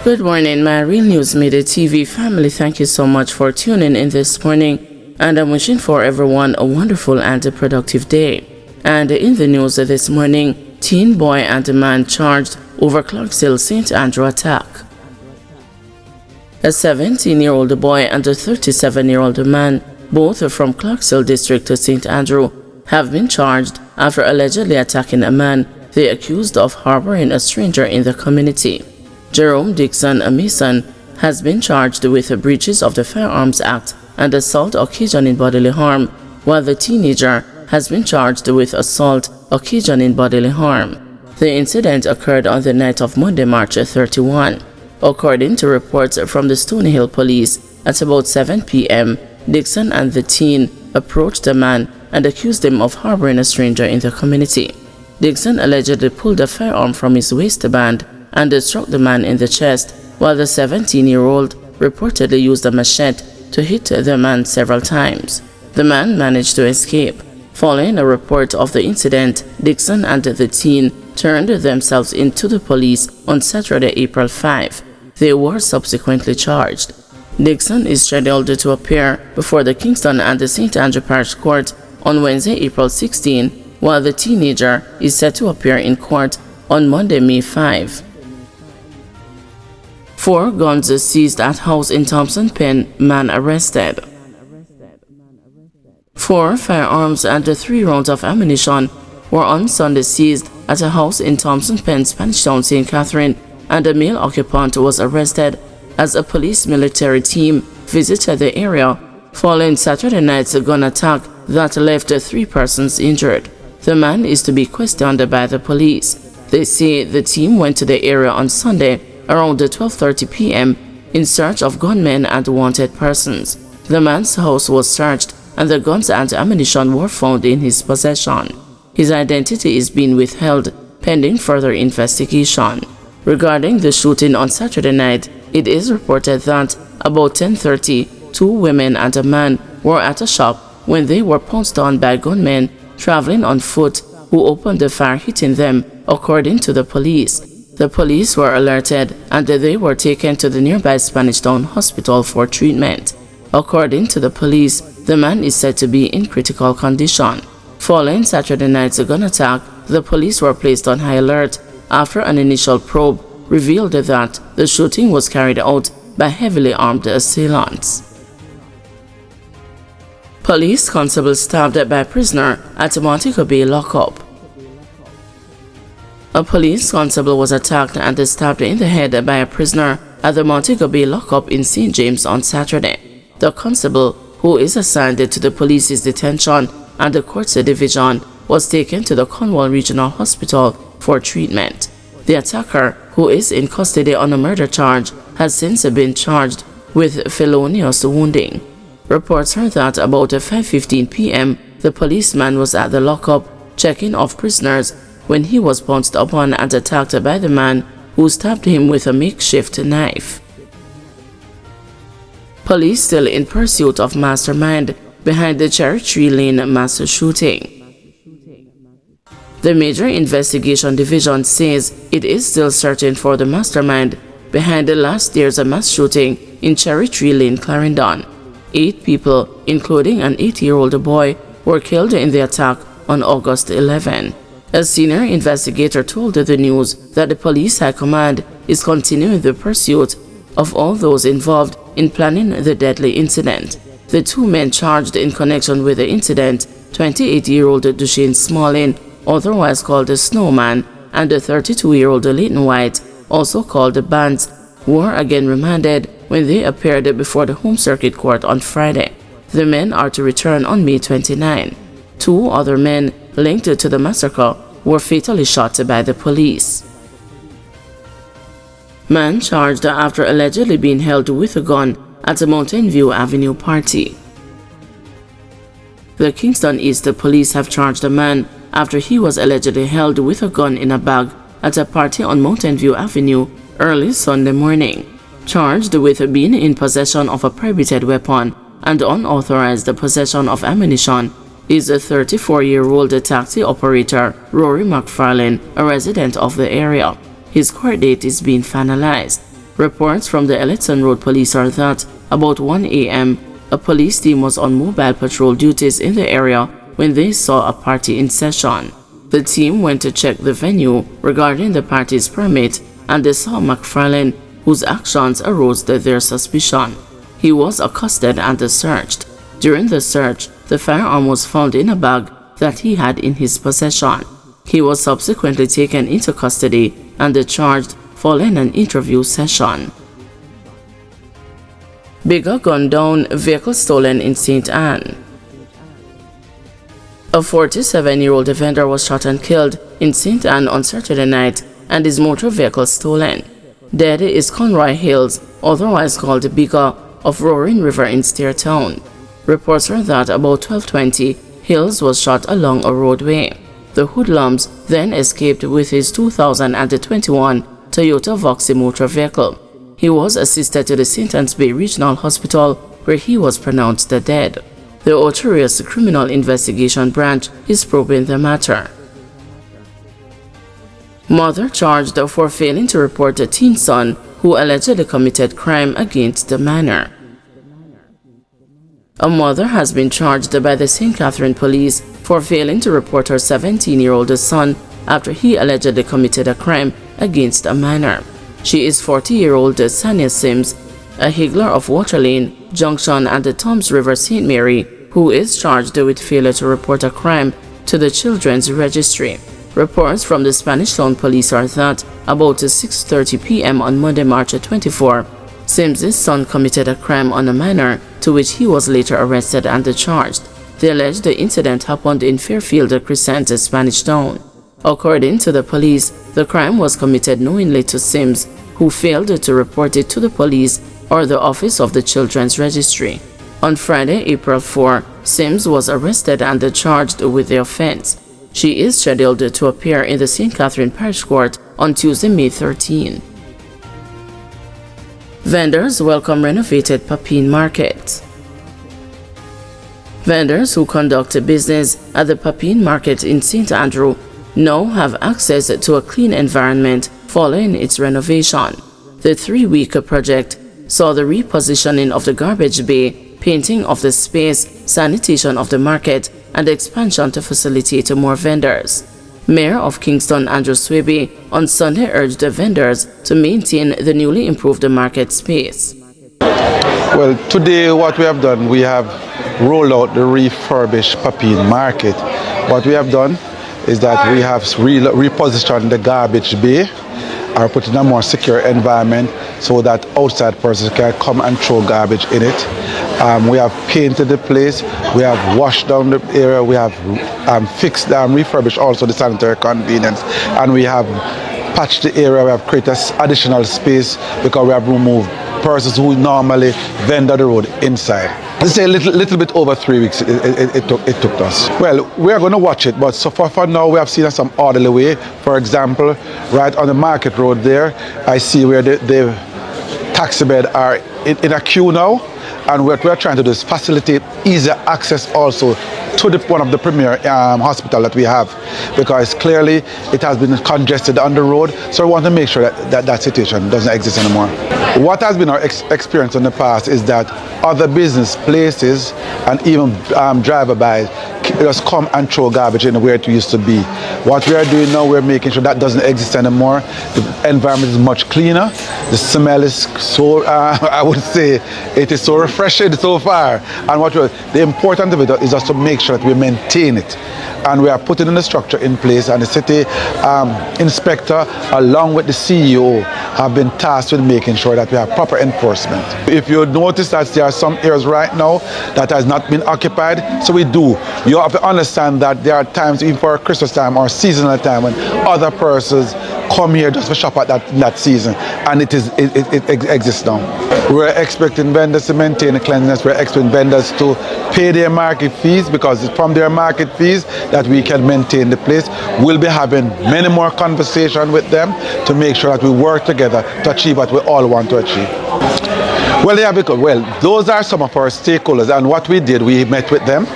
Good morning, my Real News Midday TV family. Thank you so much for tuning in this morning, and I'm wishing for everyone a wonderful and a productive day. And in the news this morning, teen boy and a man charged over Clarksville St. Andrew attack. A 17-year-old boy and a 37-year-old man, both from Clarksville District to St. Andrew, have been charged after allegedly attacking a man they accused of harboring a stranger in the community. Jerome Dixon, a Mason, has been charged with breaches of the Firearms Act and assault occasioning bodily harm, while the teenager has been charged with assault occasioning bodily harm. The incident occurred on the night of Monday, March 31. According to reports from the Stony Hill Police, at about 7 p.m., Dixon and the teen approached the man and accused him of harboring a stranger in the community. Dixon allegedly pulled a firearm from his waistband and struck the man in the chest, while the 17-year-old reportedly used a machete to hit the man several times. The man managed to escape. Following a report of the incident, Dixon and the teen turned themselves into the police on Saturday, April 5. They were subsequently charged. Dixon is scheduled to appear before the Kingston and the St. Andrew Parish Court on Wednesday, April 16, while the teenager is set to appear in court on Monday, May 5. 4 guns seized at house in Thompson Pen, man arrested. 4 firearms and 3 rounds of ammunition were on Sunday seized at a house in Thompson Pen, Spanish Town, St. Catherine, and a male occupant was arrested as a police military team visited the area following Saturday night's gun attack that left 3 persons injured. The man is to be questioned by the police. They say the team went to the area on Sunday around 12:30 p.m. in search of gunmen and wanted persons. The man's house was searched and the guns and ammunition were found in his possession. His identity is being withheld pending further investigation. Regarding the shooting on Saturday night, it is reported that about 10:30, 2 women and a man were at a shop when they were pounced on by gunmen traveling on foot who opened the fire, hitting them, according to the police. The police were alerted and they were taken to the nearby Spanish Town Hospital for treatment. According to the police, the man is said to be in critical condition. Following Saturday night's gun attack, the police were placed on high alert after an initial probe revealed that the shooting was carried out by heavily armed assailants. Police constable stabbed by prisoner at Montego Bay Lockup. A police constable was attacked and stabbed in the head by a prisoner at the Montego Bay Lockup in St. James on Saturday. The constable, who is assigned to the police's detention and the court's division, was taken to the Cornwall Regional Hospital for treatment. The attacker, who is in custody on a murder charge, has since been charged with felonious wounding. Reports are that about 5:15 p.m., the policeman was at the lockup checking off prisoners when he was pounced upon and attacked by the man who stabbed him with a makeshift knife. Police still in pursuit of mastermind behind the Cherry Tree Lane mass shooting. The Major Investigation Division says it is still searching for the mastermind behind the last year's mass shooting in Cherry Tree Lane, Clarendon. 8 people, including an 8-year-old boy, were killed in the attack on August 11. A senior investigator told the news that the police high command is continuing the pursuit of all those involved in planning the deadly incident. The 2 men charged in connection with the incident, 28-year-old Duchesne Smalling, otherwise called the Snowman, and the 32-year-old Leighton White, also called the Bands, were again remanded when they appeared before the Home Circuit Court on Friday. The men are to return on May 29. 2 other men linked to the massacre were fatally shot by the police. Man charged after allegedly being held with a gun at a Mountain View Avenue party. The Kingston East Police have charged a man after he was allegedly held with a gun in a bag at a party on Mountain View Avenue early Sunday morning. Charged with being in possession of a prohibited weapon and unauthorized possession of ammunition is a 34-year-old taxi operator, Rory McFarlane, a resident of the area. His court date is being finalized. Reports from the Elletson Road Police are that about 1 a.m., a police team was on mobile patrol duties in the area when they saw a party in session. The team went to check the venue regarding the party's permit, and they saw McFarlane, whose actions aroused their suspicion. He was accosted and searched. During the search, the firearm was found in a bag that he had in his possession. He was subsequently taken into custody and charged following an interview session. Bigger gun down, vehicle stolen in St. Anne. A 47-year-old vendor was shot and killed in St. Anne on Saturday night and his motor vehicle stolen. Dead is Conroy Hills, otherwise called Bigger, of Roaring River in Stairtown. Reports are that about 12:20, Hills was shot along a roadway. The hoodlums then escaped with his 2021 Toyota Voxy motor vehicle. He was assisted to the St. Anne's Bay Regional Hospital, where he was pronounced dead. The Otarius Criminal Investigation Branch is probing the matter. Mother charged for failing to report a teen son who allegedly committed crime against the minor. A mother has been charged by the St. Catherine Police for failing to report her 17-year-old son after he allegedly committed a crime against a minor. She is 40-year-old Sanya Sims, a higgler of Water Lane, Junction and the Toms River St. Mary, who is charged with failure to report a crime to the Children's Registry. Reports from the Spanish Town Police are that about 6:30 p.m. on Monday, March 24, Sims's son committed a crime on a minor, to which he was later arrested and charged. The alleged incident happened in Fairfield Crescent, Spanish Town. According to the police, the crime was committed knowingly to Sims, who failed to report it to the police or the Office of the Children's Registry. On Friday, April 4, Sims was arrested and charged with the offense. She is scheduled to appear in the St. Catherine Parish Court on Tuesday, May 13. Vendors welcome renovated Papine Market. Vendors who conduct business at the Papine Market in St. Andrew now have access to a clean environment following its renovation. The 3-week project saw the repositioning of the garbage bay, painting of the space, sanitation of the market, and expansion to facilitate more vendors. Mayor of Kingston Andrew Swaby on Sunday urged the vendors to maintain the newly improved market space. Well, today what we have done, we have rolled out the refurbished Papine Market. What we have done is that we have repositioned the garbage bay, or put in a more secure environment so that outside persons can come and throw garbage in it. We have painted the place, we have washed down the area, we have fixed and refurbished also the sanitary convenience, and we have patched the area, we have created additional space because we have removed persons who normally vendor the road inside. Let's say a little bit over 3 weeks it took us. Well, we are going to watch it, but so far for now we have seen some orderly way. For example, right on the Market Road there, I see where the taxi bed are in a queue now, and what we are trying to do is facilitate easier access also to one of the premier hospital that we have, because clearly it has been congested on the road, so we want to make sure that situation doesn't exist anymore. What has been our experience in the past is that other business places and even driver-bys just come and throw garbage in where it used to be. What we are doing now, we're making sure that doesn't exist anymore. The environment is much cleaner. The smell is so, I would say, it is so refreshing so far. And the important of it is just to make sure that we maintain it. And we are putting in the structure in place, and the city inspector along with the CEO have been tasked with making sure that we have proper enforcement. If you notice that there are some areas right now that has not been occupied, so we do. You have to understand that there are times, even for Christmas time or seasonal time, when other persons come here just to shop at that season, and it exists now. We're expecting vendors to maintain the cleanliness. We're expecting vendors to pay their market fees, because it's from their market fees that we can maintain the place. We'll be having many more conversations with them to make sure that we work together to achieve what we all want to achieve. Well, yeah, because those are some of our stakeholders, and what we did, we met with them.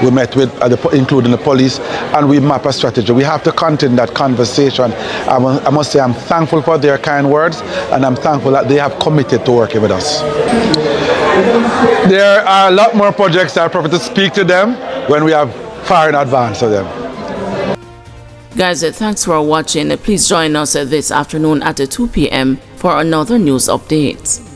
We met with, including the police, and we map a strategy. We have to continue that conversation. I must say I'm thankful for their kind words, and I'm thankful that they have committed to working with us. There are a lot more projects that I prefer to speak to them when we have far in advance of them. Guys, thanks for watching. Please join us this afternoon at 2 p.m. for another news update.